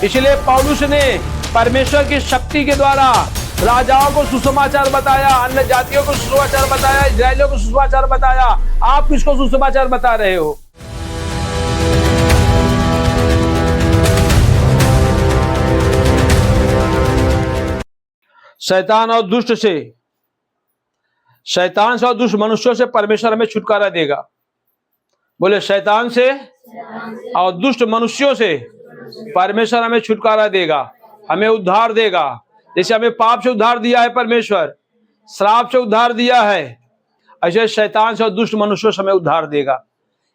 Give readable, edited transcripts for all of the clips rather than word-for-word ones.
इसलिए पौलुस ने परमेश्वर की शक्ति के द्वारा राजाओं को सुसमाचार बताया, अन्य जातियों को सुसमाचार बताया, इजरायलियों को सुसमाचार बताया। आप किसको सुसमाचार बता रहे हो? शैतान और दुष्ट से, शैतान से और दुष्ट मनुष्यों से परमेश्वर हमें छुटकारा देगा। बोले शैतान से और दुष्ट मनुष्यों से परमेश्वर हमें छुटकारा देगा, हमें उद्धार देगा। जैसे हमें पाप से उद्धार दिया है परमेश्वर, श्राप से उद्धार दिया है, ऐसे शैतान से और दुष्ट मनुष्यों से हमें उद्धार देगा।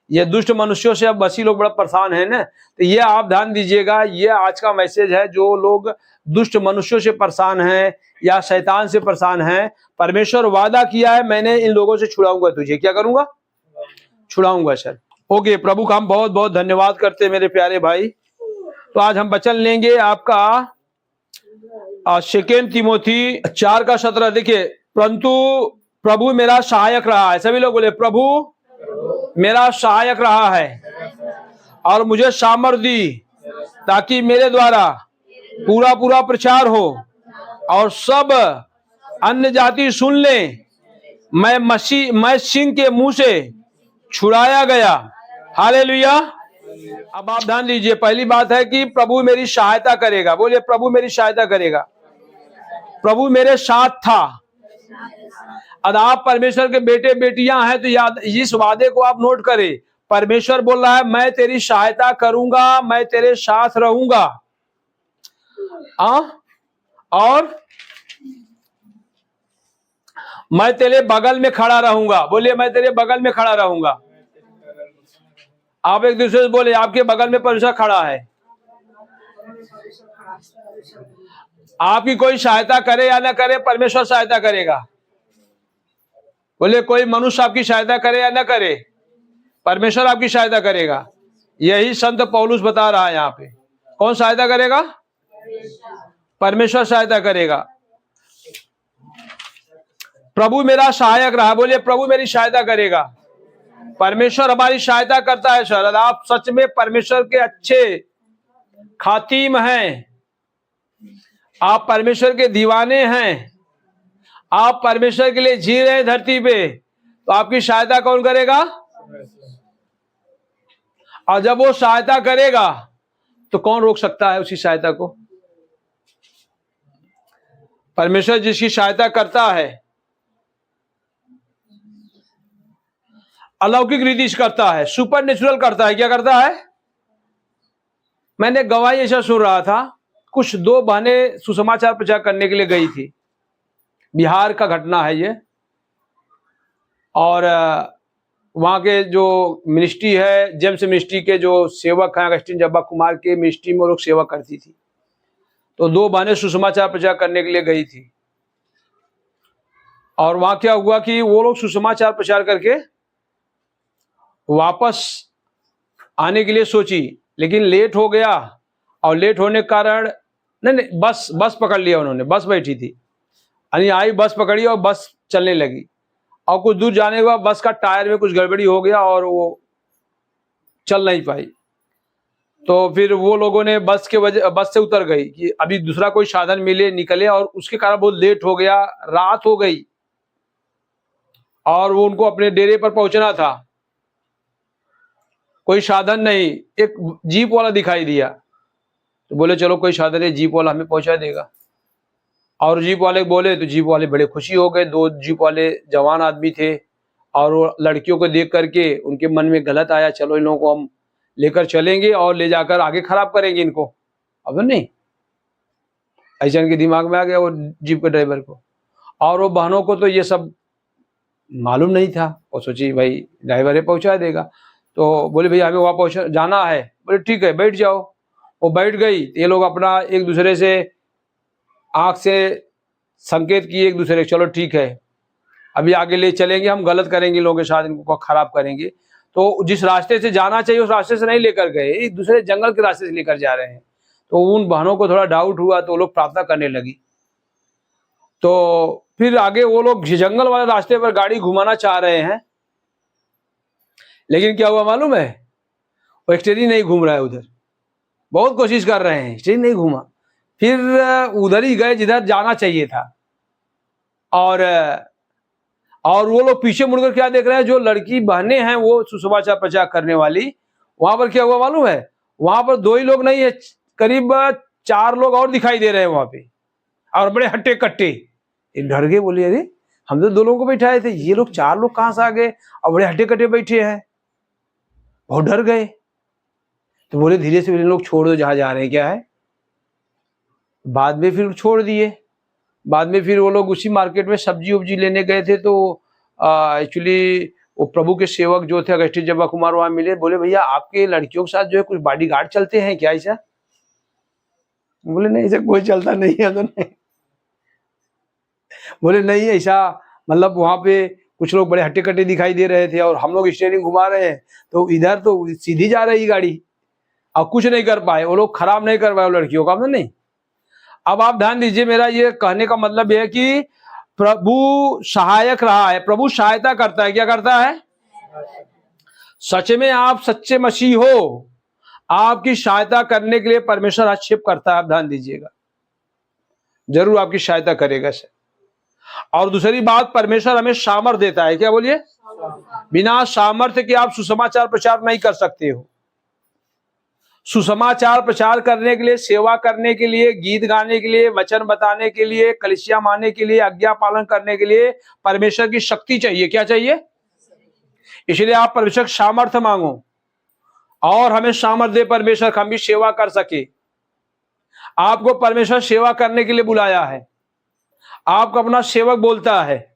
ये दुष्ट मनुष्यों से अब बसी लोग बड़ा परेशान है ना, तो ये आप ध्यान दीजिएगा। ये आज का मैसेज है। जो लोग दुष्ट मनुष्यों से परेशान हैं या शैतान से परेशान हैं, परमेश्वर वादा किया है मैंने इन लोगों से छुड़ाऊंगा तुझे। क्या करूंगा? छुड़ाऊंगा सर। ओके, प्रभु का हम बहुत बहुत धन्यवाद करते हैं मेरे प्यारे भाई। तो आज हम वचन लेंगे आपका 2 तीमोथी 4:17। देखिए, परंतु प्रभु मेरा सहायक रहा है। सभी लोग बोले प्रभु मेरा सहायक रहा है और मुझे सामर्थ दी, ताकि मेरे द्वारा पूरा पूरा प्रचार हो और सब अन्य जाति सुन ले। मैं सिंह के मुंह से छुड़ाया गया। हालेलुया। अब आप ध्यान दीजिए, पहली बात है कि प्रभु मेरी सहायता करेगा। बोलिए प्रभु मेरी सहायता करेगा। प्रभु मेरे साथ था। अब आप परमेश्वर के बेटे बेटियां हैं तो याद इस वादे को आप नोट करें। परमेश्वर बोल रहा है मैं तेरी सहायता करूंगा, मैं तेरे साथ रहूंगा। और मैं तेरे बगल में खड़ा रहूंगा। बोलिए मैं तेरे बगल में खड़ा रहूंगा। आप एक दूसरे से बोले आपके बगल में परमेश्वर खड़ा है। आपकी कोई सहायता करे या ना करे, परमेश्वर सहायता करेगा। बोले कोई मनुष्य आपकी सहायता करे या ना करे, परमेश्वर आपकी सहायता करेगा। यही संत पौलुस बता रहा है यहाँ पे। कौन सहायता करेगा? परमेश्वर सहायता करेगा। प्रभु मेरा सहायक रहा। बोलिए प्रभु मेरी सहायता करेगा। परमेश्वर हमारी सहायता करता है सर। आप सच में परमेश्वर के अच्छे खातिम हैं, आप परमेश्वर के दीवाने हैं, आप परमेश्वर के लिए जी रहे हैं धरती पे, तो आपकी सहायता कौन करेगा? और जब वो सहायता करेगा तो कौन रोक सकता है उसी सहायता को? परमेश्वर जिसकी सहायता करता है अलौकिक रीति से करता है, सुपर नेचुरल करता है। क्या करता है? मैंने गवाही ऐसा सुन रहा था, कुछ 2 बहनें सुसमाचार प्रचार करने के लिए गई थी। बिहार का घटना है ये। और वहां के जो मिनिस्ट्री है, जेम्स मिनिस्ट्री के जो सेवक हैं, अगस्टिन जब्बा कुमार के मिनिस्ट्री में वो लोग सेवा करती थी। तो 2 बहनें सुसमाचार प्रचार करने के लिए गई थी। और वहां क्या हुआ कि वो लोग सुसमाचार प्रचार करके वापस आने के लिए सोची, लेकिन लेट हो गया। और लेट होने के कारण नहीं बस पकड़ लिया उन्होंने। बस बैठी थी, यानी आई, बस पकड़ी और बस चलने लगी। और कुछ दूर जाने के बाद बस का टायर में कुछ गड़बड़ी हो गया और वो चल नहीं पाई। तो फिर वो लोगों ने बस से उतर गई कि अभी दूसरा कोई साधन मिले, निकले। और उसके कारण बहुत लेट हो गया, रात हो गई और वो उनको अपने डेरे पर पहुंचना था। कोई साधन नहीं, एक जीप वाला दिखाई दिया तो बोले चलो कोई साधन है, जीप वाला हमें पहुंचा देगा। और जीप वाले बोले तो जीप वाले बड़े खुशी हो गए। 2 जीप वाले जवान आदमी थे और वो लड़कियों को देख करके उनके मन में गलत आया, चलो इन लोगों को हम लेकर चलेंगे और ले जाकर आगे खराब करेंगे इनको। अब नहीं, ऐसा इनके दिमाग में आ गया वो जीप के ड्राइवर को। और वो बहनों को तो ये सब मालूम नहीं था। वो सोची भाई ड्राइवर है पहुंचा देगा। तो बोले भैया हमें वहां पहुंच जाना है। बोले ठीक है बैठ जाओ। वो बैठ गई। ये लोग अपना एक दूसरे से आंख से संकेत किए एक दूसरे, चलो ठीक है अभी आगे ले चलेंगे, हम गलत करेंगे लोगों के साथ, इनको खराब करेंगे। तो जिस रास्ते से जाना चाहिए उस रास्ते से नहीं लेकर गए, एक दूसरे जंगल के रास्ते से लेकर जा रहे हैं। तो उन बहनों को थोड़ा डाउट हुआ तो वो लोग प्रार्थना करने लगी। तो फिर आगे वो लोग जंगल वाले रास्ते पर गाड़ी घुमाना चाह रहे हैं, लेकिन क्या हुआ मालूम है? वो स्टीयरिंग नहीं घूम रहा है उधर। बहुत कोशिश कर रहे हैं, इसलिए नहीं घूमा। फिर उधर ही गए जिधर जाना चाहिए था। और वो लोग पीछे मुड़कर क्या देख रहे हैं, जो लड़की बहनें हैं वो सुसमाचार प्रचार करने वाली, वहां पर क्या हुआ मालूम है, वहां पर 2 ही लोग नहीं है, करीब 4 लोग और दिखाई दे रहे हैं वहां पे, और बड़े हट्टे कट्टे। एक डर गए, बोले अरे हम तो 2 लोगों को बैठाए थे, ये लोग 4 लोग कहां से आ गए और बड़े हट्टे कट्टे बैठे हैं। बहुत डर गए। तो बोले धीरे से लोग छोड़ दो, जहां जा रहे हैं क्या है। बाद में फिर छोड़ दिए। बाद में फिर वो लोग उसी मार्केट में सब्जी उब्जी लेने गए थे, तो एक्चुअली वो प्रभु के सेवक जो थे अगस्ती जब्बा कुमार वहां मिले। बोले भैया आपके लड़कियों के साथ जो है कुछ बॉडीगार्ड चलते हैं क्या ऐसा? बोले नहीं ऐसा कोई चलता नहीं है। तो नहीं बोले नहीं ऐसा, मतलब वहां पे कुछ लोग बड़े हट्टे कट्टे दिखाई दे रहे थे और हम लोग स्टीयरिंग घुमा रहे हैं, तो इधर तो सीधी जा रही गाड़ी, अब कुछ नहीं कर पाए वो लोग, खराब नहीं कर पाए लड़कियों का। नहीं, अब आप ध्यान दीजिए, मेरा ये कहने का मतलब यह है कि प्रभु सहायक रहा है, प्रभु सहायता करता है। क्या करता है? सच में आप सच्चे मसीह हो, आपकी सहायता करने के लिए परमेश्वर हस्तक्षेप करता है। आप ध्यान दीजिएगा, जरूर आपकी सहायता करेगा सर। और दूसरी बात, परमेश्वर हमें सामर्थ देता है। क्या बोलिए? बिना सामर्थ्य के आप सुसमाचार प्रचार नहीं कर सकते हो। सुसमाचार प्रचार करने के लिए, सेवा करने के लिए, गीत गाने के लिए, वचन बताने के लिए, कलीसिया मानने के लिए, आज्ञा पालन करने के लिए परमेश्वर की शक्ति चाहिए। क्या चाहिए? इसलिए आप परमेश्वर सामर्थ्य मांगो और हमें सामर्थ्य दे परमेश्वर, हम भी सेवा कर सके। आपको परमेश्वर सेवा करने के लिए बुलाया है, आपको अपना सेवक बोलता है,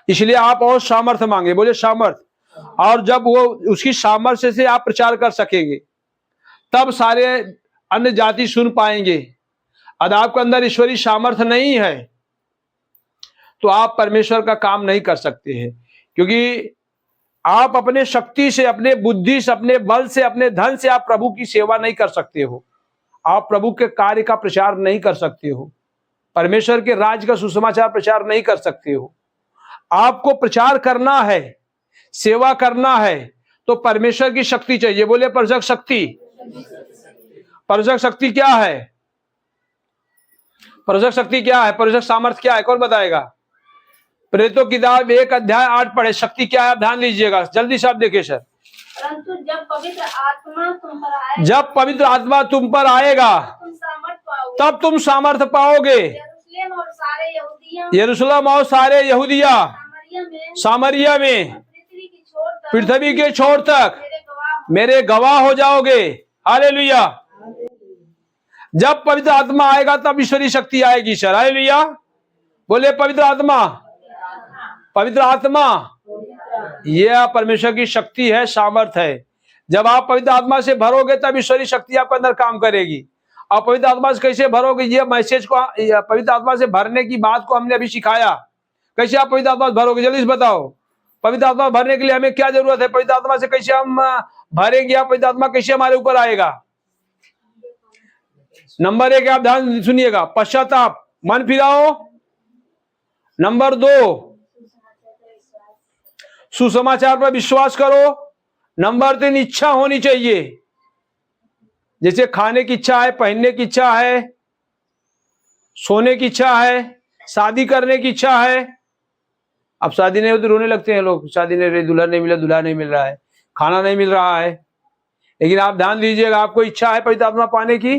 इसलिए आप और सामर्थ्य मांगे। बोले सामर्थ्य। और जब वो उसकी सामर्थ्य से आप प्रचार कर सकेंगे, तब सारे अन्य जाति सुन पाएंगे। यदि आपके अंदर ईश्वरीय सामर्थ्य नहीं है तो आप परमेश्वर का काम नहीं कर सकते हैं, क्योंकि आप अपने शक्ति से, अपने बुद्धि से, अपने बल से, अपने धन से आप प्रभु की सेवा नहीं कर सकते हो। आप प्रभु के कार्य का प्रचार नहीं कर सकते हो, परमेश्वर के राज्य का सुसमाचार प्रचार नहीं कर सकते हो। आपको प्रचार करना है, सेवा करना है, तो परमेश्वर की शक्ति चाहिए। बोले परमेश्वर शक्ति। परमेश्वर शक्ति क्या है? परमेश्वर शक्ति क्या है? परमेश्वर सामर्थ्य क्या है? कौन बताएगा? प्रेरितों की किताब 1 अध्याय 8 पढ़े। शक्ति क्या है? आप ध्यान लीजिएगा, जल्दी से आप देखिए सर। परंतु जब पवित्र आत्मा तुम पर आएगा, जब पवित्र आत्मा तुम पर आएगा तब तुम सामर्थ्य पाओगे। यरूशलेम और सारे यहूदिया, सामरिया में, पृथ्वी के छोर तक मेरे गवाह हो जाओगे। हालेलुया। जब पवित्र आत्मा आएगा तब ईश्वरीय शक्ति आएगी सर। हालेलुया। बोले पवित्र आत्मा। पवित्र आत्मा यह परमेश्वर की शक्ति है, सामर्थ है। जब आप पवित्र आत्मा से भरोगे तब ईश्वरीय शक्ति आपके अंदर काम करेगी। और पवित्र आत्मा से कैसे भरोगे, ये मैसेज को, पवित्र आत्मा से भरने की बात को हमने अभी सिखाया। कैसे आप पवित्र आत्मा से भरोगे, जल्दी से बताओ। पवित्र आत्मा भरने के लिए हमें क्या जरूरत है? पवित्र आत्मा से कैसे हम भरेंगे? आप पवित्र आत्मा कैसे हमारे ऊपर आएगा? नंबर 1 आप ध्यान सुनिएगा, पश्चाताप, मन फिराओ। नंबर 2 सुसमाचार पर विश्वास करो। नंबर 3 इच्छा होनी चाहिए, जैसे खाने की इच्छा है, पहनने की इच्छा है, सोने की इच्छा है, शादी करने की इच्छा है। अब शादी नहीं हो तो रोने लगते हैं लोग, शादी नहीं रही, दूल्हा नहीं मिला, दूल्हा नहीं मिल रहा है, खाना नहीं मिल रहा है। लेकिन आप ध्यान दीजिएगा, आपको इच्छा है पवित्र आत्मा पाने की,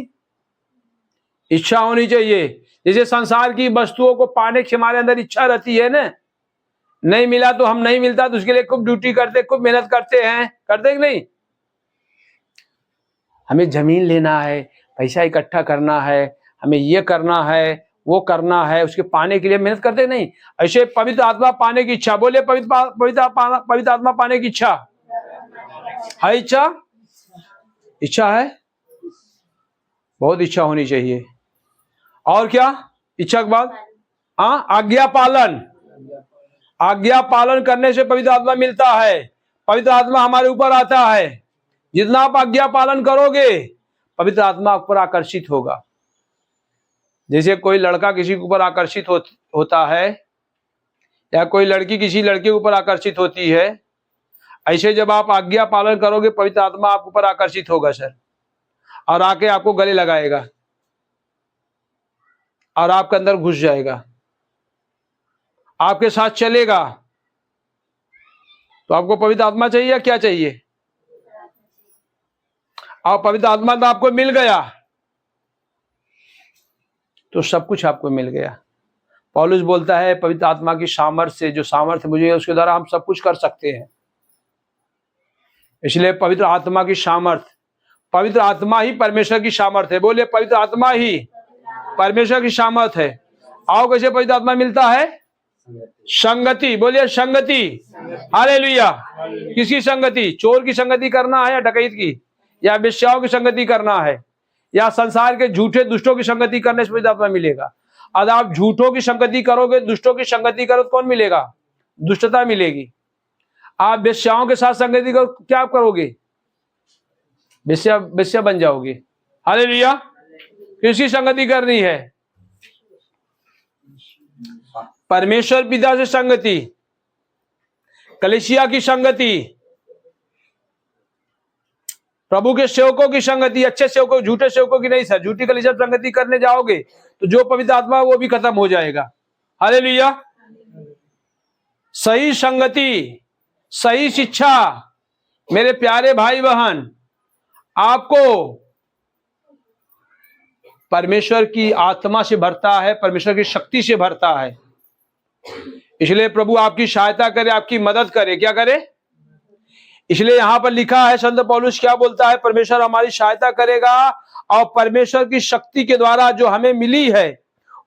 इच्छा होनी चाहिए। जैसे संसार की वस्तुओं को पाने की हमारे अंदर इच्छा रहती है ना, नहीं मिला तो हम नहीं मिलता तो उसके लिए खूब ड्यूटी करते, खूब मेहनत करते हैं, करते कि नहीं? हमें जमीन लेना है, पैसा इकट्ठा करना है, हमें ये करना है, वो करना है, उसके पाने के लिए मेहनत करते नहीं। ऐसे पवित्र आत्मा पाने की इच्छा। बोले पवित्र आत्मा पाने की इच्छा है। इच्छा है, बहुत इच्छा होनी चाहिए। और क्या इच्छा के बाद? आज्ञा पालन। आज्ञा पालन करने से पवित्र आत्मा मिलता है, पवित्र आत्मा हमारे ऊपर आता है। जितना आप आज्ञा पालन करोगे पवित्र आत्मा आप पर आकर्षित होगा। जैसे कोई लड़का किसी के ऊपर आकर्षित होता है, या कोई लड़की किसी लड़के के ऊपर आकर्षित होती है, ऐसे जब आप आज्ञा पालन करोगे पवित्र आत्मा आपके ऊपर आकर्षित होगा सर। और आके आपको गले लगाएगा और आपके अंदर घुस जाएगा, आपके साथ चलेगा। तो आपको पवित्र आत्मा चाहिए या क्या चाहिए? और पवित्र आत्मा तो आपको मिल गया तो सब कुछ आपको मिल गया। पौलुस बोलता है पवित्र आत्मा की सामर्थ्य से, जो सामर्थ्य मुझे है उसके द्वारा हम सब कुछ कर सकते हैं। इसलिए पवित्र आत्मा की सामर्थ्य, पवित्र आत्मा ही परमेश्वर की सामर्थ्य है। बोलिए पवित्र आत्मा ही परमेश्वर की सामर्थ्य है। आओ कैसे पवित्र आत्मा मिलता है? संगति। बोलिए संगति। हालेलुया। किसकी संगति? चोर की संगति करना है या डकैत की, या वेश्याओं की संगति करना है, या संसार के झूठे दुष्टों की संगति करने से पवित्र आत्मा मिलेगा। अगर आप झूठों की संगति करोगे, दुष्टों की संगति करो तो कौन मिलेगा? दुष्टता मिलेगी। आप वेश्याओं के साथ संगति करो, क्या आप करोगे? वेश्या बन जाओगे। हालेलुया। किसकी संगति करनी है? परमेश्वर पिता से संगति, कलीसिया की संगति, प्रभु के सेवकों की संगति। अच्छे सेवकों, झूठे सेवकों की नहीं सर। झूठी कलीसिया संगति करने जाओगे तो जो पवित्र आत्मा वो भी खत्म हो जाएगा। हालेलुया। सही संगति, सही शिक्षा मेरे प्यारे भाई बहन आपको परमेश्वर की आत्मा से भरता है, परमेश्वर की शक्ति से भरता है। इसलिए प्रभु आपकी सहायता करे, आपकी मदद करे। क्या करे? इसलिए यहां पर लिखा है, संत पौलुस क्या बोलता है? परमेश्वर हमारी सहायता करेगा और परमेश्वर की शक्ति के द्वारा जो हमें मिली है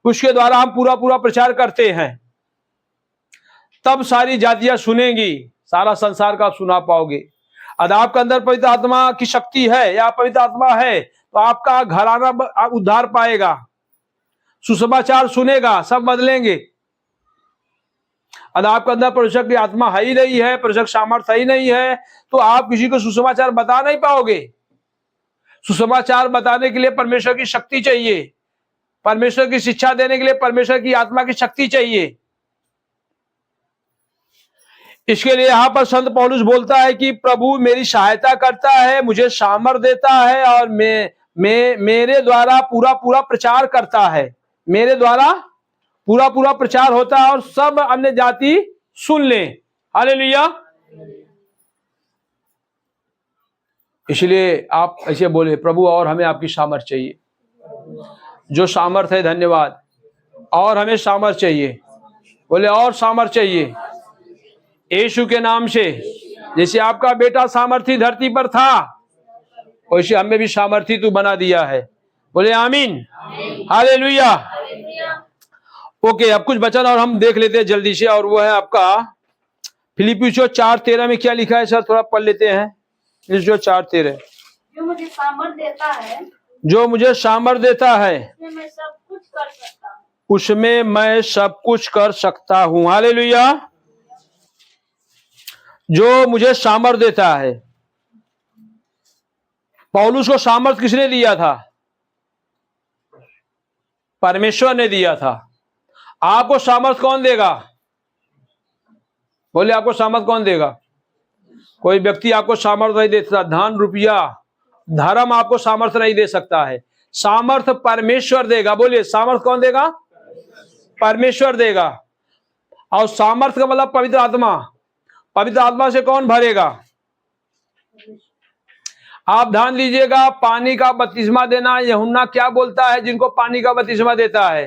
उसके द्वारा हम पूरा पूरा प्रचार करते हैं। तब सारी जातियां सुनेंगी, सारा संसार का आप सुना पाओगे। अगर आपके अंदर पवित्र आत्मा की शक्ति है या पवित्र आत्मा है तो आपका घराना उद्धार पाएगा, सुसमाचार सुनेगा, सब बदलेंगे। अगर आपके अंदर परमेश्वर की आत्मा है ही नहीं है, परमेश्वर की सामर्थ्य ही नहीं है, तो आप किसी को सुसमाचार बता नहीं पाओगे। सुसमाचार बताने के लिए परमेश्वर की शक्ति चाहिए, परमेश्वर की शिक्षा देने के लिए परमेश्वर की आत्मा की शक्ति चाहिए। इसके लिए यहां पर संत पौलुस बोलता है कि प्रभु मेरी सहायता करता है, मुझे सामर्थ देता है और मेरे द्वारा पूरा पूरा प्रचार करता है। मेरे द्वारा पूरा पूरा प्रचार होता है और सब अन्य जाति सुन ले। हालेलुया। इसलिए आप ऐसे बोले, प्रभु और हमें आपकी सामर्थ चाहिए। जो सामर्थ है, धन्यवाद। और हमें सामर्थ चाहिए। बोले और सामर्थ चाहिए यीशु के नाम से। जैसे आपका बेटा सामर्थी धरती पर था वैसे हमें भी सामर्थी तू बना दिया है। बोले आमीन। हालेलुया। ओके, अब कुछ वचन और हम देख लेते हैं जल्दी से, और वो है आपका फिलिप्पियों 4:13 में क्या लिखा है सर? थोड़ा पढ़ लेते हैं। फिलिप्पियों 4:13। जो मुझे सामर्थ देता है, जो मुझे सामर्थ देता है उसमें मैं सब कुछ कर सकता हूँ। उसमें मैं सब कुछ कर सकता हूँ। हालेलुया। जो मुझे सामर्थ देता है। पौलुस को सामर्थ किसने दिया था? परमेश्वर ने दिया था। आपको सामर्थ कौन देगा? बोले आपको सामर्थ कौन देगा? कोई व्यक्ति आपको सामर्थ नहीं दे सकता। धन, रुपया, धर्म आपको सामर्थ नहीं दे सकता है। सामर्थ परमेश्वर देगा। बोलिए सामर्थ कौन देगा? परमेश्वर देगा। और सामर्थ का मतलब पवित्र आत्मा। पवित्र आत्मा से कौन भरेगा? आप ध्यान दीजिएगा, पानी का बपतिस्मा देना। यूहन्ना क्या बोलता है जिनको पानी का बपतिस्मा देता है?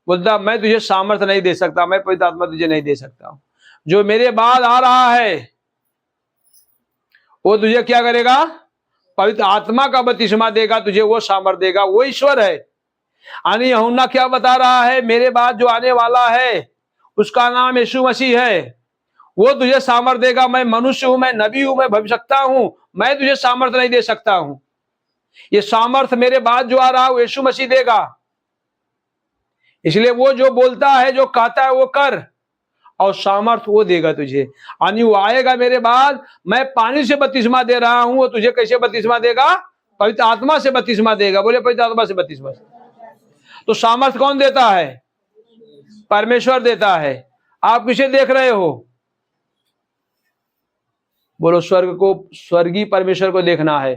बोलता मैं तुझे सामर्थ नहीं दे सकता, मैं पवित्र आत्मा तुझे नहीं दे सकता। जो मेरे बाद आ रहा है वो तुझे क्या करेगा? पवित्र आत्मा का बपतिस्मा देगा, तुझे वो सामर्थ देगा। वो ईश्वर है। यानी यूहन्ना क्या बता रहा है? मेरे बाद जो आने वाला है उसका नाम यीशु मसीह है। वो तुझे सामर्थ देगा। मैं मनुष्य हूं, मैं नबी हूं, मैं भविष्यवक्ता हूं, मैं तुझे सामर्थ नहीं दे सकता हूं। ये सामर्थ मेरे बाद जो आ रहा है वो यीशु मसीह देगा। इसलिए वो जो बोलता है, जो कहता है वो कर, और सामर्थ वो देगा तुझे। यानी वो आएगा मेरे बाद, मैं पानी से बपतिस्मा दे रहा हूं, वो तुझे कैसे बपतिस्मा देगा? पवित्र आत्मा से बपतिस्मा देगा। बोले पवित्र आत्मा से बपतिस्मा। तो सामर्थ कौन देता है? परमेश्वर देता है। आप किसे देख रहे हो? बोलो स्वर्ग को, स्वर्गीय परमेश्वर को देखना है।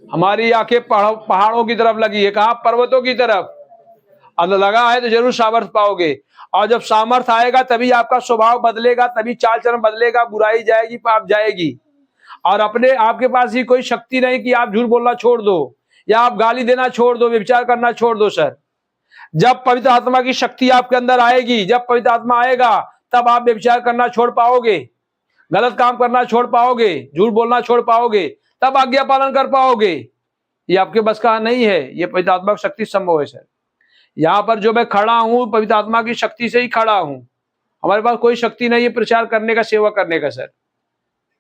हमारी आंखें पहाड़ों की तरफ लगी है, कहाँ? पर्वतों की तरफ। अगर लगा है तो जरूर सामर्थ्य पाओगे, और जब सामर्थ्य आएगा तभी आपका स्वभाव बदलेगा, तभी चाल चलन बदलेगा, बुराई जाएगी, पाप जाएगी। और अपने आपके पास ही कोई शक्ति नहीं कि आप झूठ बोलना छोड़ दो या आप गाली देना छोड़ दो, व्यभिचार करना छोड़ दो। सर, जब पवित्र आत्मा की शक्ति आपके अंदर आएगी, जब पवित्र आत्मा आएगा, तब आप व्यभिचार करना छोड़ पाओगे, गलत काम करना छोड़ पाओगे, झूठ बोलना छोड़ पाओगे, तब आज्ञा पालन कर पाओगे। ये आपके बस का नहीं है, ये पवित्र आत्मा की शक्ति संभव है। सर, यहाँ पर जो मैं खड़ा हूं, पवित्र आत्मा की शक्ति से ही खड़ा हूं। हमारे पास कोई शक्ति नहीं है प्रचार करने का, सेवा करने का। सर,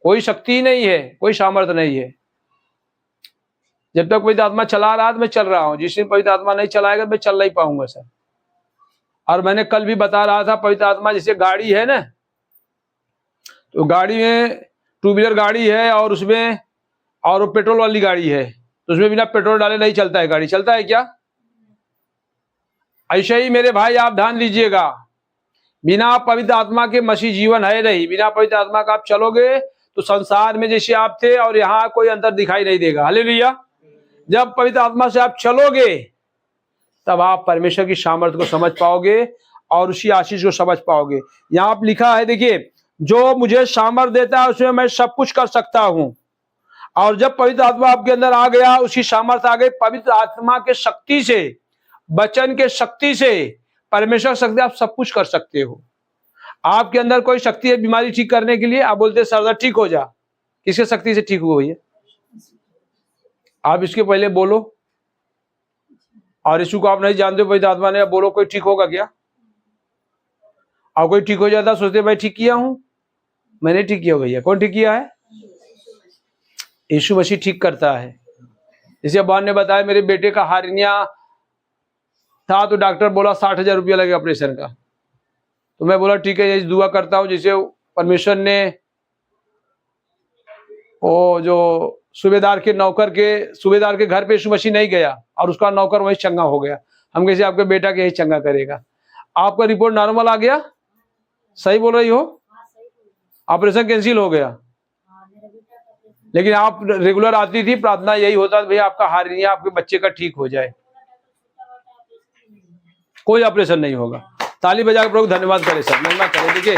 कोई शक्ति नहीं है, कोई सामर्थ्य नहीं है। जब तक पवित्र आत्मा चला रहा तो मैं चल रहा हूं, जिस दिन पवित्र आत्मा नहीं चलाएगा मैं चल नहीं पाऊंगा। सर, और मैंने कल भी बता रहा था, पवित्र आत्मा जैसे गाड़ी है ना, तो गाड़ी में टू व्हीलर गाड़ी है और उसमें और वो पेट्रोल वाली गाड़ी है, तो उसमें बिना पेट्रोल डाले नहीं चलता है गाड़ी। चलता है क्या? ऐसे ही मेरे भाई आप ध्यान दीजिएगा, बिना पवित्र आत्मा के मसीह जीवन है नहीं। बिना पवित्र आत्मा का आप चलोगे तो संसार में जैसे आप थे और यहाँ कोई अंतर दिखाई नहीं देगा। हालेलुया। जब पवित्र आत्मा से आप चलोगे तब आप परमेश्वर की सामर्थ्य को समझ पाओगे और उसी आशीष को समझ पाओगे। यहाँ आप लिखा है, देखिए, जो मुझे सामर्थ्य देता है उसमें मैं सब कुछ कर सकता हूं। और जब पवित्र आत्मा आपके अंदर आ गया, उसकी सामर्थ्य आ गई, पवित्र आत्मा के शक्ति से, वचन के शक्ति से, परमेश्वर शक्ति, आप सब कुछ कर सकते हो। आपके अंदर कोई शक्ति है बीमारी ठीक करने के लिए, आप बोलते सर ठीक हो जा, किसके शक्ति से ठीक हुई है? आप इसके पहले बोलो, और यीशु को आप नहीं जानते हो, पवित्र आत्मा ने, आप बोलो कोई ठीक होगा क्या? और कोई ठीक हो जाता सोचते भाई ठीक किया हूं, मैंने ठीक किया। भैया कौन ठीक किया है? यीशु मसीह ठीक करता है। जैसे अब्बान ने बताया, मेरे बेटे का हार्निया था तो डॉक्टर बोला 60,000 रुपया लगेगा ऑपरेशन का। तो मैं बोला ठीक है, ये दुआ करता हूँ जैसे परमेश्वर ने वो जो सूबेदार के घर पे यीशु मसीह नहीं गया और उसका नौकर वही चंगा हो गया, हम कैसे आपके बेटा के यही चंगा करेगा। आपका रिपोर्ट नॉर्मल आ गया, सही बोल रही हो, ऑपरेशन कैंसिल हो गया, लेकिन आप रेगुलर आती थी, प्रार्थना यही होता भैया आपका हार्निया आपके बच्चे का ठीक हो जाए, कोई ऑपरेशन नहीं होगा। ताली बजाकर प्रभु धन्यवाद करें सर, महिमा करें। देखिए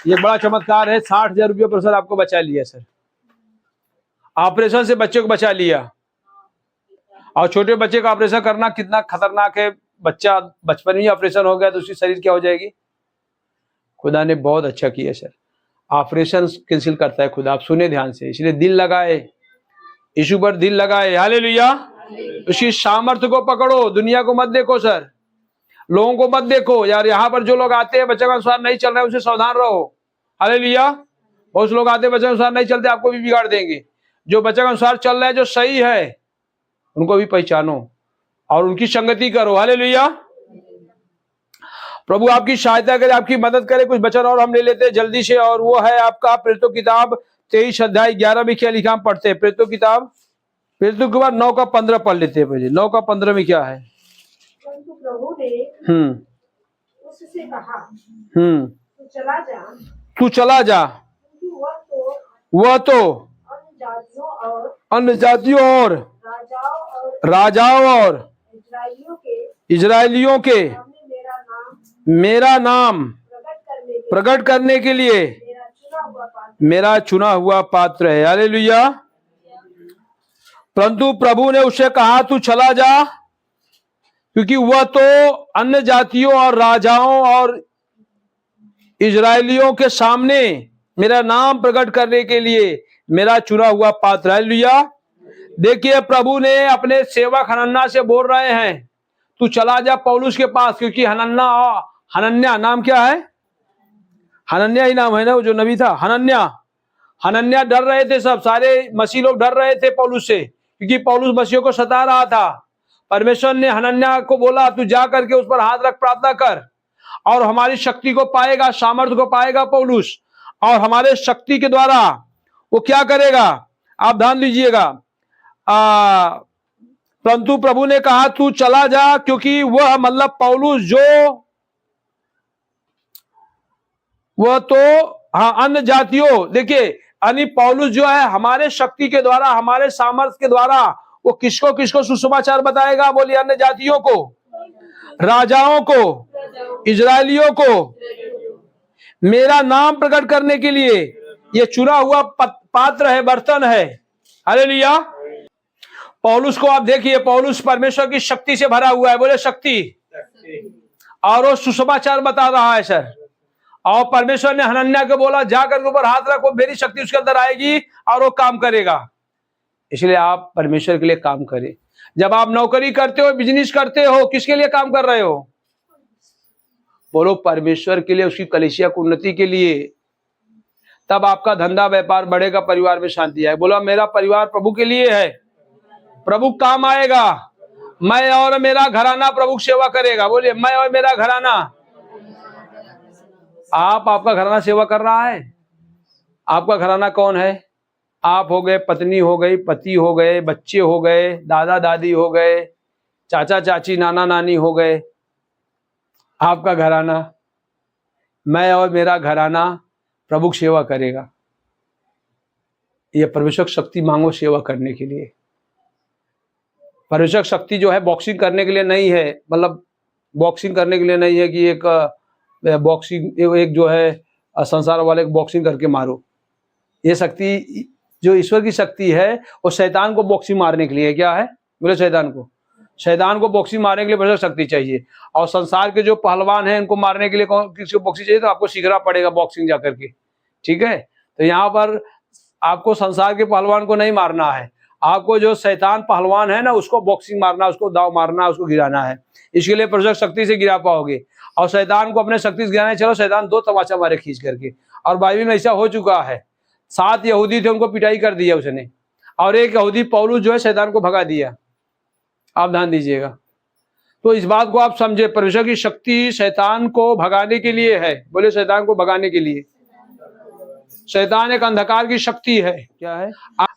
ये बड़ा चमत्कार है, 60,000 रुपये पर सर आपको बचा लिया सर, ऑपरेशन से बच्चे को बचा लिया। और छोटे बच्चे का ऑपरेशन करना कितना खतरनाक है, बच्चा बचपन में ऑपरेशन हो गया तो उसकी शरीर क्या हो जाएगी। खुदा ने बहुत अच्छा किया सर, ऑपरेशन कैंसिल करता है खुदा, आप सुने ध्यान से। इसलिए दिल लगाए, यीशु पर दिल लगाए, हालेलुया। उसकी सामर्थ्य को पकड़ो, दुनिया को मत देखो सर, लोगों को मत देखो यार। यहाँ पर जो लोग आते हैं बच्चे के अनुसार नहीं चल रहे हैं, उनसे सावधान रहो, हालेलुया। बहुत लोग आते हैं बच्चे के अनुसार नहीं चलते, आपको भी बिगाड़ देंगे। जो बच्चे के अनुसार चल रहे हैं, जो सही है, उनको भी पहचानो और उनकी संगति करो, हालेलुया। प्रभु आपकी सहायता करे, आपकी मदद करे। कुछ वचन और हम ले लेते हैं जल्दी से, और वो है आपका प्रेरितों की किताब 23 अध्याय 11 में क्या लिखा, हम पढ़ते हैं। प्रेरितों की किताब, प्रेरितों के बाद 9 का 15 पढ़ लेते हैं। पहले 9 का 15 में क्या है? प्रभु ने उससे कहा, तू चला जा, वह तो अन्य जातियों और राजाओं और इजरायलियों के मेरा नाम प्रकट करने के लिए मेरा चुना हुआ पात्र है, हालेलुया। परंतु प्रभु ने उसे कहा तू चला जा, क्योंकि वह तो अन्य जातियों और राजाओं और इजरायलियों के सामने मेरा नाम प्रकट करने के लिए मेरा चुना हुआ पात्र है, हालेलुया। देखिए प्रभु ने अपने सेवक हनन्याह से बोल रहे हैं तू चला जा पौलुस के पास, क्योंकि हनन्याह नाम क्या है? हनन्याह ही नाम है ना, वो जो नबी था हनन्याह डर रहे थे, सब सारे मसीह लोग डर रहे थे पौलुस से, क्योंकि पौलुस मसीह को सता रहा था। परमेश्वर ने हनन्याह को बोला तू जा करके उस पर हाथ रख, प्रार्थना कर, और हमारी शक्ति को पाएगा, सामर्थ्य को पाएगा पौलुस, और हमारे शक्ति के द्वारा वो क्या करेगा, आप ध्यान दीजिएगा। परंतु प्रभु ने कहा तू चला जा, क्योंकि वह मतलब पौलुस जो वह तो अन्य जातियों, देखिए यानी पौलुस जो है हमारे शक्ति के द्वारा, हमारे सामर्थ्य के द्वारा वो किसको किसको सुसमाचार बताएगा? बोलिए अन्य जातियों को, राजाओं को, इजरायलियों को, मेरा नाम प्रकट करने के लिए ये चुना हुआ पात्र है, बर्तन है। हालेलुया। पौलुस को आप देखिए, पौलुस परमेश्वर की शक्ति से भरा हुआ है। बोले शक्ति। और वो सुसमाचार बता रहा है सर। और परमेश्वर ने हनन्याह को बोला जाकर ऊपर हाथ रखो, मेरी शक्ति उसके अंदर आएगी और वो काम करेगा। इसलिए आप परमेश्वर के लिए काम करें। जब आप नौकरी करते हो, बिजनेस करते हो, किसके लिए काम कर रहे हो? बोलो परमेश्वर के लिए, उसकी कलीसिया की उन्नति के लिए। तब आपका धंधा व्यापार बढ़ेगा, परिवार में शांति आए। बोला मेरा परिवार प्रभु के लिए है, प्रभु काम आएगा। मैं और मेरा घराना प्रभु की सेवा करेगा। बोलिए मैं और मेरा घराना। आपका घराना सेवा कर रहा है? आपका घराना कौन है? आप हो गए, पत्नी हो गई, पति हो गए, बच्चे हो गए, दादा दादी हो गए, चाचा चाची, नाना नानी हो गए। आपका घराना, मैं और मेरा घराना प्रभु की सेवा करेगा। ये परमेश्वर शक्ति मांगो सेवा करने के लिए। परमेश्वर शक्ति जो है बॉक्सिंग करने के लिए नहीं है, मतलब बॉक्सिंग करने के लिए नहीं है कि एक बॉक्सिंग, एक जो है संसार वाले बॉक्सिंग करके मारो। ये शक्ति जो ईश्वर की शक्ति है वो शैतान को बॉक्सिंग मारने के लिए। क्या है? बोले शैतान को बॉक्सिंग मारने के लिए परमेश्वर शक्ति चाहिए। और संसार के जो पहलवान हैं इनको मारने के लिए कौन किसी को बॉक्सिंग चाहिए? तो आपको सीखना पड़ेगा बॉक्सिंग जाकर के। ठीक है, तो यहाँ पर आपको संसार के पहलवान को नहीं मारना है, आपको जो शैतान पहलवान है ना उसको बॉक्सिंग मारना, उसको दाव मारना, उसको गिराना है। इसके लिए परमेश्वर शक्ति से गिरा पाओगे। और शैतान को अपने शक्ति से गिराने चलो, शैतान 2 तमाचा मारे खींच करके। और बाइबल में ऐसा हो चुका है, 7 यहूदी थे, उनको पिटाई कर दिया उसने, और एक यहूदी पौलुस जो है शैतान को भगा दिया। आप ध्यान दीजिएगा। तो इस बात को आप समझे, परमेश्वर की शक्ति शैतान को भगाने के लिए है। बोले शैतान को भगाने के लिए। शैतान एक अंधकार की शक्ति है। क्या है?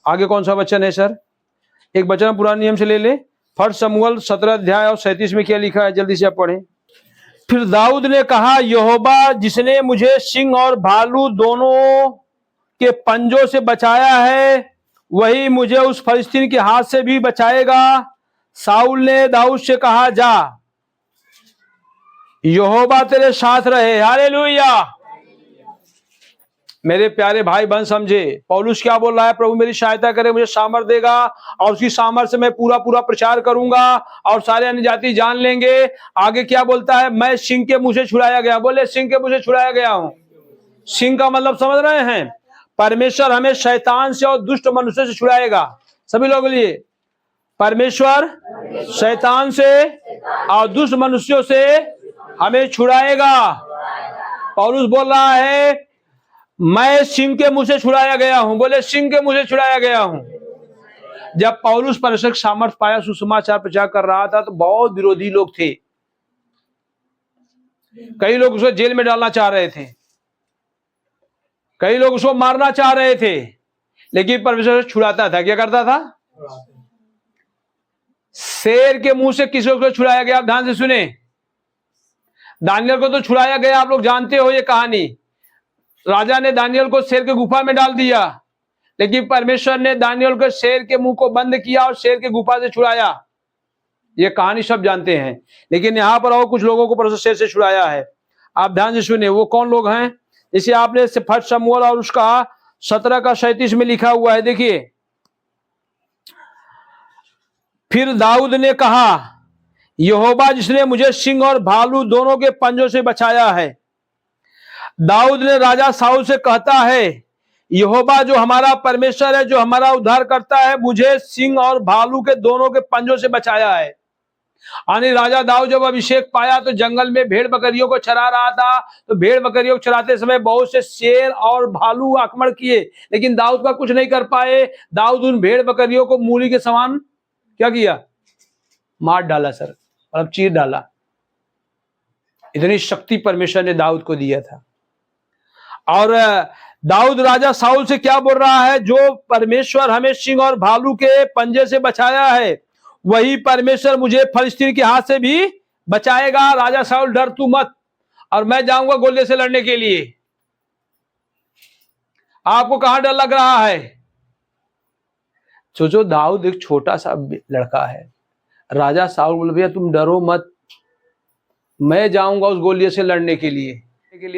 आगे कौन सा वचन है सर? एक वचन पुराने नियम से ले ले। 1 शमूएल 17 अध्याय और 37 में क्या लिखा है, जल्दी से आप पढ़ें। फिर दाऊद ने कहा, यहोवा जिसने मुझे सिंह और भालू दोनों के पंजों से बचाया है, वही मुझे उस फलिस्तीन के हाथ से भी बचाएगा। साउल ने दाऊद से कहा, जा यहोवा तेरे साथ रहे। हालेलुया। मेरे प्यारे भाई बहन समझे, पौलुस क्या बोल रहा है? प्रभु मेरी सहायता करे, मुझे सामर्थ देगा और उसकी सामर्थ से मैं पूरा पूरा प्रचार करूंगा और सारे अन्य जाति जान लेंगे। आगे क्या बोलता है? मैं सिंह के मुंह से छुड़ाया गया। बोले सिंह के मुंह से छुड़ाया गया हूं। सिंह का मतलब समझ रहे हैं? परमेश्वर हमें शैतान से और दुष्ट मनुष्य से छुड़ाएगा। सभी लोगों के लिए परमेश्वर शैतान से और दुष्ट मनुष्यों से हमें छुड़ाएगा। पौलुस बोल रहा है मैं सिंह के मुंह से छुड़ाया गया हूं। बोले सिंह के मुंह से छुड़ाया गया हूं। जब पौलुस परमेश्वर सामर्थ पाया, सुसमाचार प्रचार कर रहा था, तो बहुत विरोधी लोग थे। कई लोग उसको जेल में डालना चाह रहे थे, कई लोग उसको मारना चाह रहे थे, लेकिन परमेश्वर छुड़ाता था। क्या करता था? शेर के मुंह से किसी को छुड़ाया गया? आप ध्यान से सुने। दानियल को तो छुड़ाया गया, आप लोग जानते हो ये कहानी। राजा ने दानियल को शेर के गुफा में डाल दिया, लेकिन परमेश्वर ने दानियल को शेर के मुंह को बंद किया और शेर के गुफा से छुड़ाया। ये कहानी सब जानते हैं, लेकिन यहां पर और कुछ लोगों को परमेश्वर शेर से छुड़ाया है। आप ध्यान से सुनिए, वो कौन लोग हैं? इसे आपने 1 शमूएल और उसका 17 का 37 में लिखा हुआ है। देखिए, फिर दाऊद ने कहा, यहोवा जिसने मुझे सिंह और भालू दोनों के पंजों से बचाया है। दाऊद ने राजा साउल से कहता है, यहोवा जो हमारा परमेश्वर है, जो हमारा उद्धार करता है, मुझे सिंह और भालू के दोनों के पंजों से बचाया है। यानी राजा दाऊद जब अभिषेक पाया तो जंगल में भेड़ बकरियों को चरा रहा था, तो भेड़ बकरियों को चराते समय बहुत से शेर और भालू आक्रमण किए, लेकिन दाऊद का कुछ नहीं कर पाए। दाऊद उन भेड़ बकरियों को मूली के समान क्या किया? मार डाला सर, मतलब चीर डाला। इतनी शक्ति परमेश्वर ने दाऊद को दिया था। और दाऊद राजा साउल से क्या बोल रहा है? जो परमेश्वर हमें सिंह और भालू के पंजे से बचाया है, वही परमेश्वर मुझे फलिस्तीन के हाथ से भी बचाएगा। राजा साउल डर तू मत, और मैं जाऊंगा गोलियत से लड़ने के लिए। आपको कहां डर लग रहा है? सोचो दाऊद एक छोटा सा लड़का है, राजा साउल बोले भैया तुम डरो मत, मैं जाऊंगा उस गोलियत से लड़ने के लिए।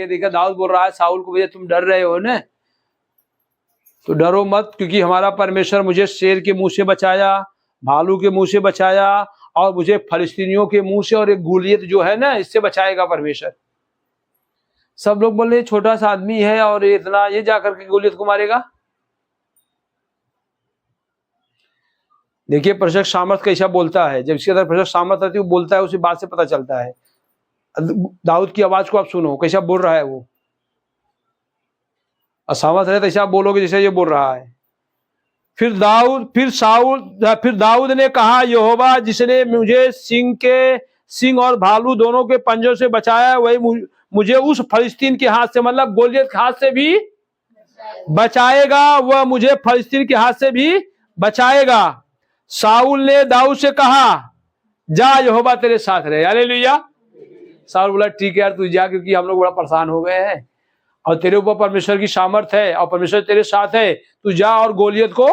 देखा दाऊद बोल रहा है साउल को, भैया तुम डर रहे हो ना, तो डरो मत, क्योंकि हमारा परमेश्वर मुझे शेर के मुंह से बचाया, भालू के मुंह से बचाया, और मुझे फलिस्तीनियों के मुंह से और एक गोलियत जो है ना इससे बचाएगा परमेश्वर। सब लोग बोले छोटा सा आदमी है और इतना ये जाकर के गोलियत को मारेगा। देखिए परमेश्वर सामर्थ कैसा बोलता है, जब इसके अंदर परमेश्वर सामर्थ रहती है वो बोलता है, उसी बात से पता चलता है। दाऊद की आवाज को आप सुनो कैसा बोल रहा है वो, असामर्थ है तो ऐसा बोलोगे जैसे ये बोल रहा है। फिर दाऊद ने कहा यहोवा जिसने मुझे सिंह और भालू दोनों के पंजों से बचाया, वही मुझे उस फलिस्तीन के हाथ से, मतलब गोलियत के हाथ से भी बचाएगा, वह मुझे फलिस्तीन के हाथ से भी बचाएगा। साउल ने दाऊद से कहा जा यहोवा तेरे साथ रहे। हालेलुया। साउल बोला ठीक है यार तू जा, क्योंकि हम लोग बड़ा परेशान हो गए हैं और तेरे ऊपर परमेश्वर की सामर्थ है और परमेश्वर तेरे साथ है, तू जा। और गोलियत को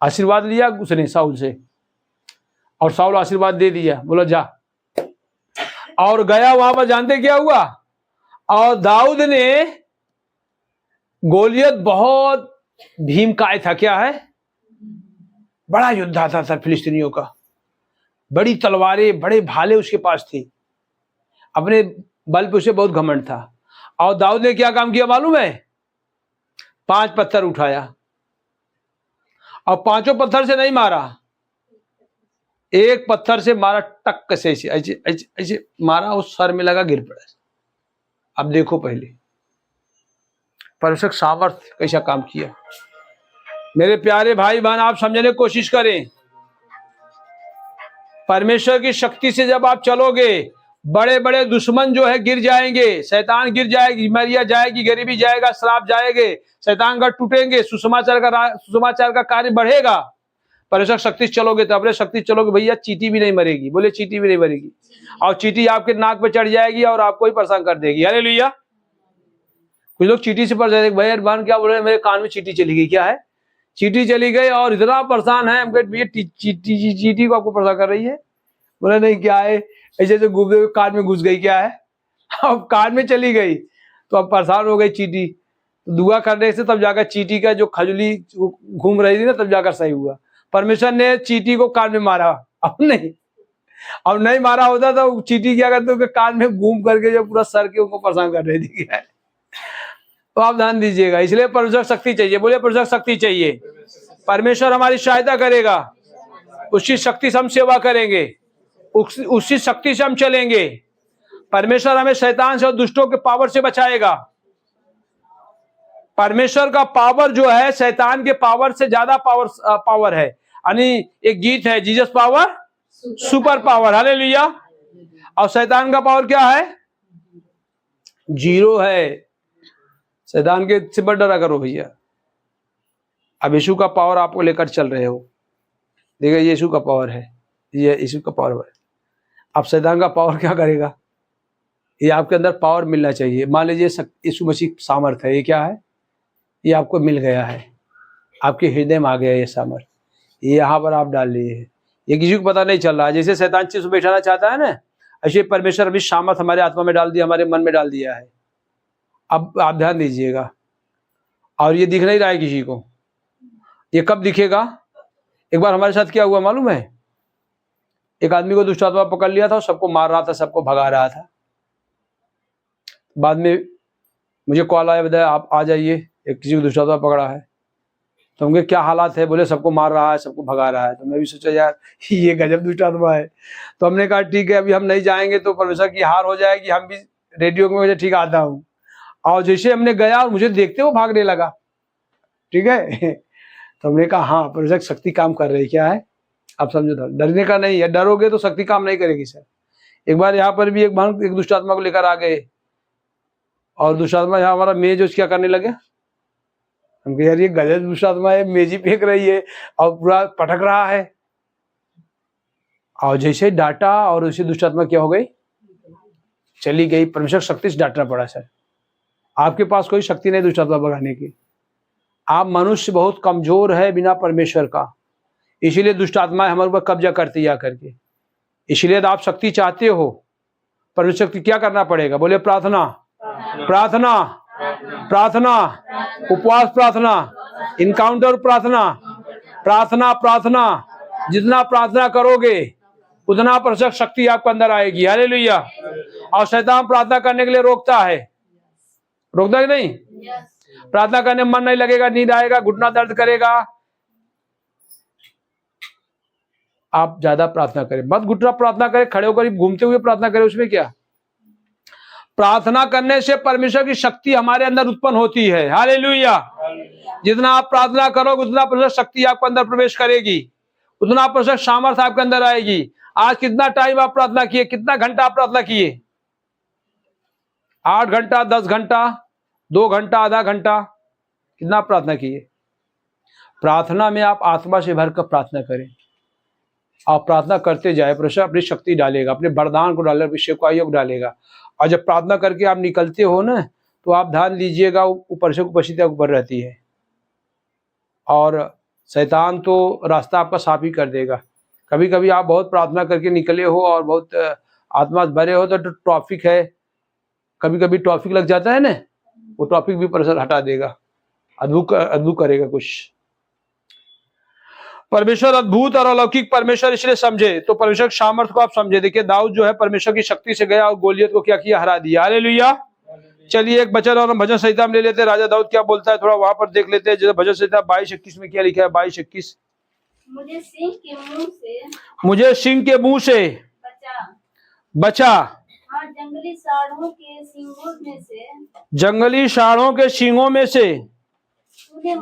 आशीर्वाद लिया उसने साउल से, और साउल आशीर्वाद दे दिया, बोला जा। और गया वहां पर, जानते क्या हुआ, और दाऊद ने, गोलियत बहुत भीमकाय था, क्या है, बड़ा योद्धा था फिलिस्तीनियों का, बड़ी तलवारें बड़े भाले उसके पास थी, अपने बल पे उसे बहुत घमंड था। और दाऊद ने क्या काम किया मालूम है, 5 पत्थर उठाया और 5 पत्थर से नहीं मारा, एक पत्थर से मारा, टक से ऐसे ऐसे ऐसे ऐसे मारा, उस सर में लगा, गिर पड़ा। अब देखो पहले परमेश्वर सामर्थ कैसा काम किया। मेरे प्यारे भाई बहन आप समझने की कोशिश करें, परमेश्वर की शक्ति से जब आप चलोगे, बड़े बड़े दुश्मन जो है गिर जाएंगे, शैतान गिर जाएगी, बीमारियां जाएगी, गरीबी जाएगा, श्राप जाएंगे, शैतान गढ़ टूटेंगे, सुसमाचार का कार्य बढ़ेगा। परमेश्वर शक्ति से चलोगे तो अपने शक्ति चलोगे भैया, चींटी भी नहीं मरेगी, बोले चींटी भी नहीं मरेगी, और चींटी आपके नाक पे चढ़ जाएगी और आपको ही परेशान कर देगी। हालेलुया। कुछ लोग चींटी से परेशान, भैया बहन क्या बोल रहे हैं, मेरे कान में चींटी चली गई, क्या है, चींटी चली गई और इतना परेशान है, हम भैया चींटी को आपको परेशान कर रही है, बोले नहीं क्या है, ऐसे जो घूमते हुए कान में घुस गई, क्या है, अब कान में चली गई तो अब परेशान हो गई चींटी, तो दुआ करने से तब जाकर चींटी का जो खजुली घूम रही थी ना तब जाकर सही हुआ। परमेश्वर ने चींटी को कान में मारा, अब नहीं मारा होता तो चींटी क्या करते उनके कान में घूम करके जो पूरा सर के उनको परेशान कर रही थी, क्या है। तो आप ध्यान दीजिएगा, इसलिए परमेश्वर शक्ति चाहिए, बोले परमेश्वर शक्ति चाहिए। परमेश्वर हमारी सहायता करेगा, उसकी शक्ति से हम सेवा करेंगे, उसी शक्ति से हम चलेंगे। परमेश्वर हमें शैतान से और दुष्टों के पावर से बचाएगा। परमेश्वर का पावर जो है शैतान के पावर से ज्यादा पावर है। यानी एक गीत है, Jesus power super power. Hallelujah. और शैतान का पावर क्या है, 0 है। शैतान के से बड़ डरा करो भैया। अब यीशु का पावर आपको लेकर चल रहे हो, देखिए यीशु का पावर है, ये यीशु का पावर है। अब शैतान का पावर क्या करेगा, ये आपके अंदर पावर मिलना चाहिए। मान लीजिए यीशु मसीह सामर्थ है, ये क्या है, ये आपको मिल गया है, आपके हृदय में आ गया ये सामर्थ, ये यहाँ पर आप डाल लिए है, ये किसी को पता नहीं चल रहा है। जैसे शैतान चीज बैठाना चाहता है ना, ऐसे परमेश्वर अभी सामर्थ हमारे आत्मा में डाल दिया, हमारे मन में डाल दिया है। अब आप ध्यान दीजिएगा, और ये दिख नहीं रहा है किसी को, ये कब दिखेगा। एक बार हमारे साथ क्या हुआ मालूम है, एक आदमी को दुष्ट आत्मा पकड़ लिया था, सबको मार रहा था, सबको भगा रहा था। बाद में मुझे कॉल आया, बताया आप आ जाइए, एक किसी को दुष्ट आत्मा पकड़ा है। तो उनके क्या हालात है, बोले सबको मार रहा है, सबको भगा रहा है। तो मैं भी सोचा यार ये गजब दुष्ट आत्मा है। तो हमने कहा ठीक है, अभी हम नहीं जाएंगे तो परमेश्वर की हार हो जाएगी, हम भी रेडियो में मुझे ठीक आता हूँ। और जैसे हमने गया और मुझे देखते वो भागने लगा, ठीक है। तो हमने कहा हाँ परमेश्वर शक्ति काम कर रही, क्या है आप समझो, डरने का नहीं है, डरोगे तो शक्ति काम नहीं करेगी सर। एक बार यहाँ पर भी एक दुष्ट आत्मा को लेकर आ गए, और दुष्ट आत्मा यहाँ हमारा मेज क्या करने लगे, हम कह यार ये गजब दुष्ट आत्मा है, मेज ही फेंक रही है और पूरा पटक रहा है। और जैसे डांटा और उसी दुष्ट आत्मा क्या हो गई, चली गई। परमेश्वर शक्ति से डांटना पड़ा सर, आपके पास कोई शक्ति नहीं दुष्ट आत्मा भगाने की। आप मनुष्य बहुत कमजोर है बिना परमेश्वर का, इसीलिए दुष्ट आत्माएं हमारे ऊपर कब्जा करती जा करके। इसलिए आप शक्ति चाहते हो, परमेश्वर शक्ति क्या करना पड़ेगा? बोले प्रार्थना, प्रार्थना, प्रार्थना, उपवास प्रार्थना, इनकाउंटर प्रार्थना, प्रार्थना, प्रार्थना। जितना प्रार्थना करोगे उतना परमेश्वर शक्ति आपके अंदर आएगी। हालेलुया। और शैतान प्रार्थना करने के लिए रोकता है, रोकता है कि नहीं? प्रार्थना करने में मन नहीं लगेगा, नींद आएगा, घुटना दर्द करेगा। आप ज्यादा प्रार्थना करें, मत घुटना प्रार्थना करें, खड़े होकर घूमते हुए प्रार्थना करें, उसमें क्या? प्रार्थना करने से परमेश्वर की शक्ति हमारे अंदर उत्पन्न होती है। हालेलुया। जितना आप प्रार्थना करोगे उतना परमेश्वर शक्ति आपके अंदर प्रवेश करेगी, उतना परमेश्वर सामर्थ्य आपके अंदर आएगी। आज कितना टाइम आप प्रार्थना किए? कितना घंटा आप प्रार्थना किए? 8 घंटा, 10 घंटा, 2 घंटा, आधा घंटा, कितना प्रार्थना किए? प्रार्थना में आप आत्मा से भरकर प्रार्थना करें। आप प्रार्थना करते जाए, परमेश्वर अपनी शक्ति डालेगा, अपने वरदान को डालेगा, अभिषेक को, आयोग डालेगा। और जब प्रार्थना करके आप निकलते हो ना, तो आप ध्यान लीजिएगा ऊपर से उपस्थिति ऊपर रहती है और शैतान तो रास्ता आपका साफ ही कर देगा। कभी कभी आप बहुत प्रार्थना करके निकले हो और बहुत आत्मा भरे हो तो ट्रैफिक है, कभी कभी ट्रैफिक लग जाता है ना, वो ट्रैफिक भी परमेश्वर हटा देगा, अद्भुत करेगा कुछ। परमेश्वर अद्भुत और अलौकिक परमेश्वर इसलिए समझे तो परमेश्वर के सामर्थ्य को आप समझे। देखिए दाऊद जो है परमेश्वर की शक्ति से गया और गोलियत को क्या किया? हरा दिया। हालेलुया। चलिए एक वचन और हम भजन संहिता में ले लेते हैं, राजा दाऊद क्या बोलता है थोड़ा वहां पर देख लेते हैं। जैसे भजन संहिता 22:21 में क्या लिखा है? 22:21, मुझे सिंह के मुंह से, मुझे सिंह के मुंह से बचा, हाँ जंगली सांडों के सींगों में से, जंगली सांडों के सींगों में से तूने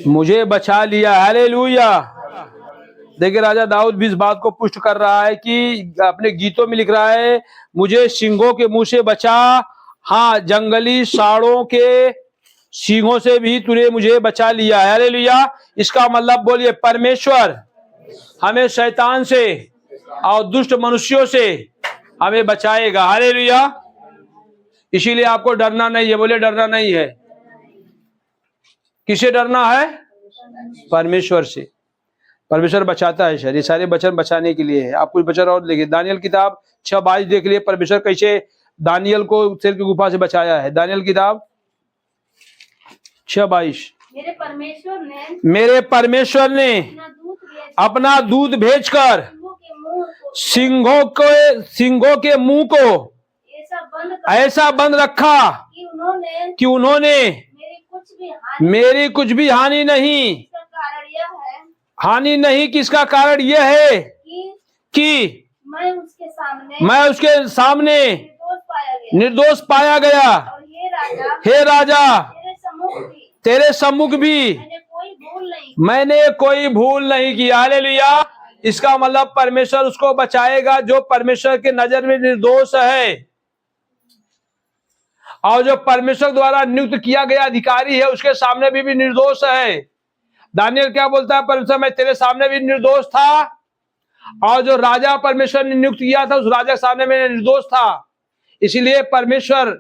मुझे बचा लिया। हालेलुया। देखिए राजा दाऊद भी इस बात को पुष्ट कर रहा है कि अपने गीतों में लिख रहा है, मुझे सिंहों के मुंह से बचा, हाँ जंगली सांडों के सींगों से भी तूने मुझे बचा लिया। हालेलुया। इसका मतलब बोलिए परमेश्वर हमें शैतान से और दुष्ट मनुष्यों से हमें बचाएगा। हालेलुया। इसीलिए आपको डरना नहीं है। बोले डरना नहीं है। किसे डरना है? परमेश्वर से। परमेश्वर बचाता है सर, ये सारे वचन बचाने के लिए है। आप कुछ वचन और देखिए, दानियल किताब 6:22 देख लिए परमेश्वर कैसे दानियल को शेर की गुफा से बचाया है। दानियल किताब 6:22, मेरे परमेश्वर ने अपना दूत भेजकर सिंहों के मुंह को ऐसा बंद रखा कि उन्होंने मेरी कुछ भी हानि नहीं। हानि नहीं किसका कारण यह है कि मैं उसके सामने निर्दोष पाया गया। हे राजा तेरे सम्मुख भी मैंने कोई भूल नहीं की। हालेलुया। इसका मतलब परमेश्वर उसको बचाएगा जो परमेश्वर के नजर में निर्दोष है, और जो परमेश्वर द्वारा नियुक्त किया गया अधिकारी है उसके सामने भी निर्दोष है। दानियल क्या बोलता है? परमेश्वर मैं तेरे सामने भी निर्दोष था, और जो राजा परमेश्वर ने नियुक्त किया था उस राजा के सामने मैं निर्दोष था। इसीलिए परमेश्वर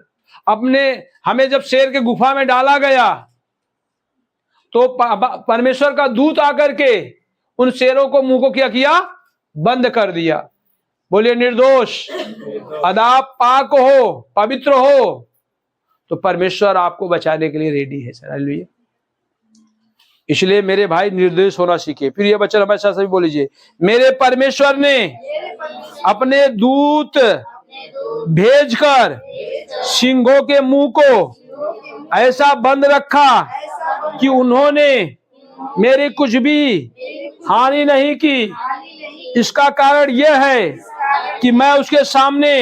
हमें जब शेर के गुफा में डाला गया तो परमेश्वर का दूत आकर के उन शेरों को मुंह को क्या किया? बंद कर दिया। बोलिए निर्दोष अदाप पाक हो, पवित्र हो, तो परमेश्वर आपको बचाने के लिए रेडी है सर। हालेलुया। इसलिए मेरे भाई निर्दोष होना सीखे। फिर ये वचन हमारे साथ सभी बोल लीजिए, मेरे परमेश्वर ने अपने दूत भेजकर सिंहों के मुंह को ऐसा बंद रखा कि उन्होंने मेरी कुछ भी हानि नहीं की। इसका कारण यह है कि मैं उसके सामने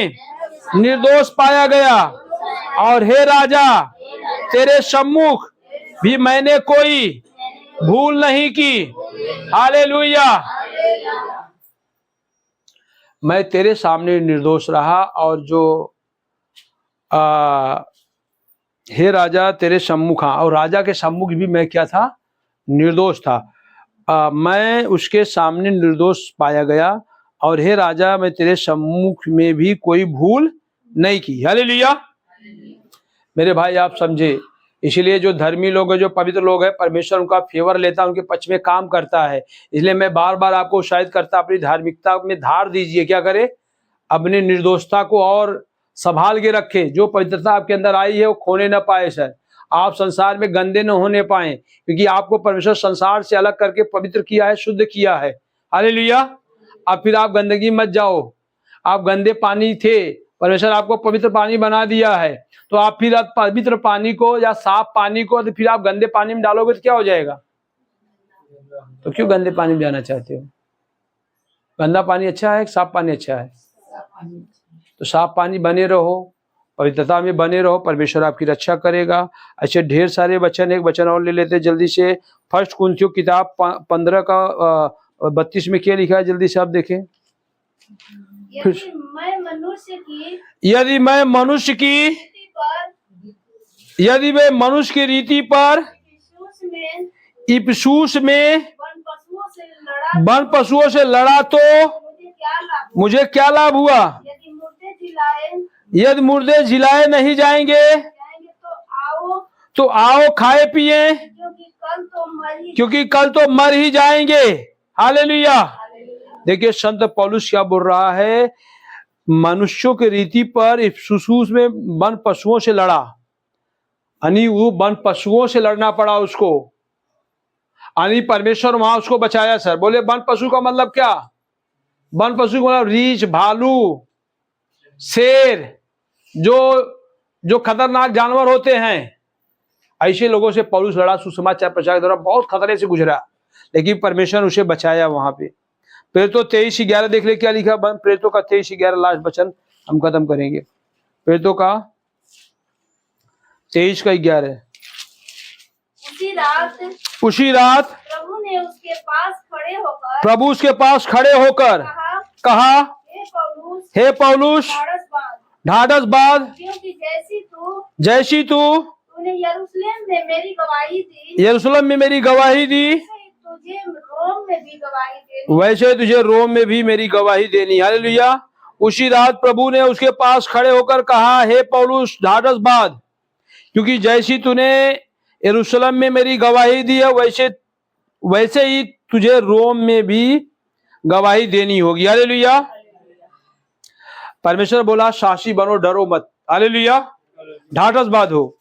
निर्दोष पाया गया, और हे राजा तेरे सम्मुख भी मैंने कोई भूल नहीं की। हालेलुया। मैं तेरे सामने निर्दोष रहा, और जो हे राजा तेरे सम्मुख, और राजा के सम्मुख भी मैं क्या था? निर्दोष था। मैं उसके सामने निर्दोष पाया गया, और हे राजा मैं तेरे सम्मुख में भी कोई भूल नहीं की। हालेलुया। मेरे भाई आप समझे, इसलिए जो धर्मी लोग है, जो पवित्र लोग है, परमेश्वर उनका फेवर लेता है, उनके पक्ष में काम करता है। इसलिए मैं बार बार आपको उत्साहित करता, अपनी धार्मिकता में धार दीजिए। क्या करे? अपनी निर्दोषता को और संभाल के रखे। जो पवित्रता आपके अंदर आई है वो खोने ना पाए सर। आप संसार में गंदे न होने पाए, क्योंकि आपको परमेश्वर संसार से अलग करके पवित्र किया है, शुद्ध किया है। हालेलुया। अब फिर आप गंदगी मत जाओ। आप गंदे पानी थे, परमेश्वर आपको पवित्र पानी बना दिया है, तो आप फिर आप पवित्र पानी को या साफ पानी को तो फिर आप गंदे पानी में डालोगे तो क्या हो जाएगा? तो क्यों गंदे पानी में जाना चाहते हो? गंदा पानी अच्छा है, साफ पानी अच्छा है? तो साफ पानी बने रहो, पवित्रता में बने रहो, परमेश्वर आपकी रक्षा करेगा। अच्छे ढेर सारे वचन, एक वचन और ले लेते जल्दी से। फर्स्ट कुरिन्थियों किताब 15 का 32 में क्या लिखा है, जल्दी से आप देखें। यदि मैं मनुष्य की यदि मैं मनुष्य की रीति पर यदि मैं मनुष्य की रीति पर इफिसुस में वन पशुओं से लड़ा तो मुझे क्या लाभ हुआ? यदि मुर्दे जिलाए नहीं जाएंगे तो आओ खाए पिए, क्योंकि कल तो मर ही जाएंगे। हालेलुया। देखिए संत पौलुस क्या बोल रहा है, मनुष्यों की रीति पर इफिसुस में वन पशुओं से लड़ा, यानी वो वन पशुओं से लड़ना पड़ा उसको, यानी परमेश्वर वहां उसको बचाया। सर बोले वन पशु का मतलब क्या? वन पशु का मतलब रीछ, भालू, शेर, जो खतरनाक जानवर होते हैं, ऐसे लोगों से पौलुस लड़ा। सुसमाचार प्रचार के दौरान बहुत खतरे से गुजरा, लेकिन परमेश्वर उसे बचाया वहां पे। प्रेरितों 23:11 देख ले क्या लिखा। प्रेरितों का 23:11 लास्ट वचन हम खत्म करेंगे। प्रेरितों का 23:11। उसी रात प्रभु उसके पास खड़े होकर कहा, हे पौलुस ढाढ़स बांध, जैसी तू यरूशलेम में मेरी गवाही दी वैसे तुझे रोम में भी मेरी गवाही देनी। हालेलुया। उसी रात प्रभु ने उसके पास खड़े होकर कहा, हे पौलुस ढाढ़स बांध, क्योंकि जैसी तूने यरूशलेम में मेरी गवाही दी है वैसे ही तुझे रोम में भी गवाही देनी होगी। हालेलुया। परमेश्वर बोला साहसी बनो, डरो मत। हालेलुया। ढाढ़स बांधो,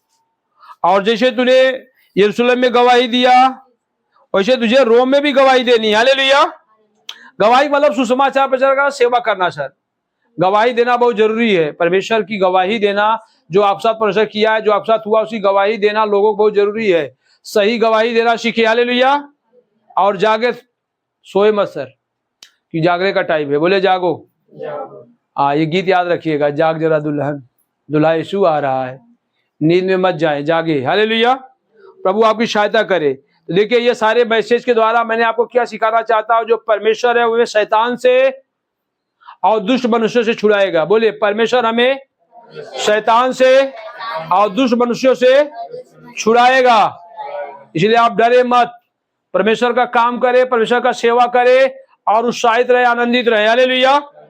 और जैसे तूने यरूशलेम में गवाही दिया वैसे तुझे रोम में भी गवाही देनी। हालेलुया। गवाही मतलब सुसमाचार प्रचार का सेवा करना। सर गवाही देना बहुत जरूरी है। परमेश्वर की गवाही देना, जो आप साथ परमेश्वर किया है, जो आप साथ हुआ, उसकी गवाही देना लोगों को बहुत जरूरी है। सही गवाही देना सीखे। हालेलुया। और जागे, सोए मत सर, कि जागने का टाइम है। बोले जागो। हाँ, ये गीत याद रखिएगा, जाग जरा दुल्हन, दुल्हा यीशु आ रहा है, नींद में मत जाए, जागे। हालेलुया। प्रभु आपकी सहायता करे। तो देखिए ये सारे मैसेज के द्वारा मैंने आपको क्या सिखाना चाहता हूं, जो परमेश्वर है वह शैतान से और दुष्ट मनुष्यों से छुड़ाएगा। बोले परमेश्वर हमें शैतान से और दुष्ट मनुष्यों से छुड़ाएगा। इसलिए आप डरे मत, परमेश्वर का काम करे, परमेश्वर का सेवा करे और उत्साहित रहे, आनंदित रहे। हालेलुया।